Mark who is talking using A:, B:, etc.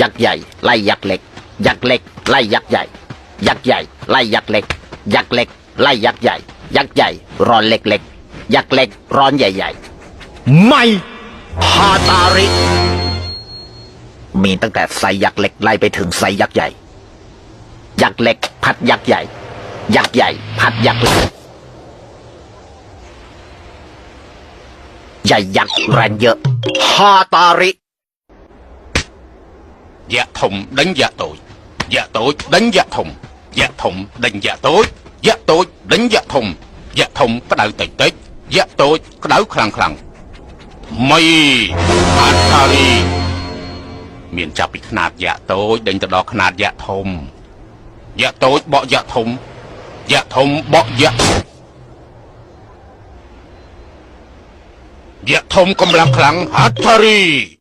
A: ยักษ์ใหญ่ไล่ยักษ์เล็กยักษ์เล็กไล่ยักษ์ใหญ่ยักษ์ใหญ่ไล่ยักษ์เล็กยักษ์เล็กไล่ยักษ์ใหญ่ยักษ์ใหญ่ร้อนเล็กๆยักษ์เล็กร้อนใหญ่ๆไม่ฮาตาริมีตั้งแต่ไซยักษ์เล็กไล่ไปถึงไซยักษ์ใหญ่ยักษ์เล็กพัดยักษ์ใหญ่ยักษ์ใหญ่พัดยักษ์เล็กใหญ่ยักษ์แรงเยอะฮาตาริ
B: dạ thùng đánh dạ tối đánh dạ thùng dạ thùng đánh dạ tối đánh dạ thùng có đợi tịch tết dạ tối có đợi khlang khlang mây Atari miền chạp bị khát dạ tối đánh từ đó khát dạ tối bỏ dạ thùng bỏ dạ thùng cầm làm khlang Atari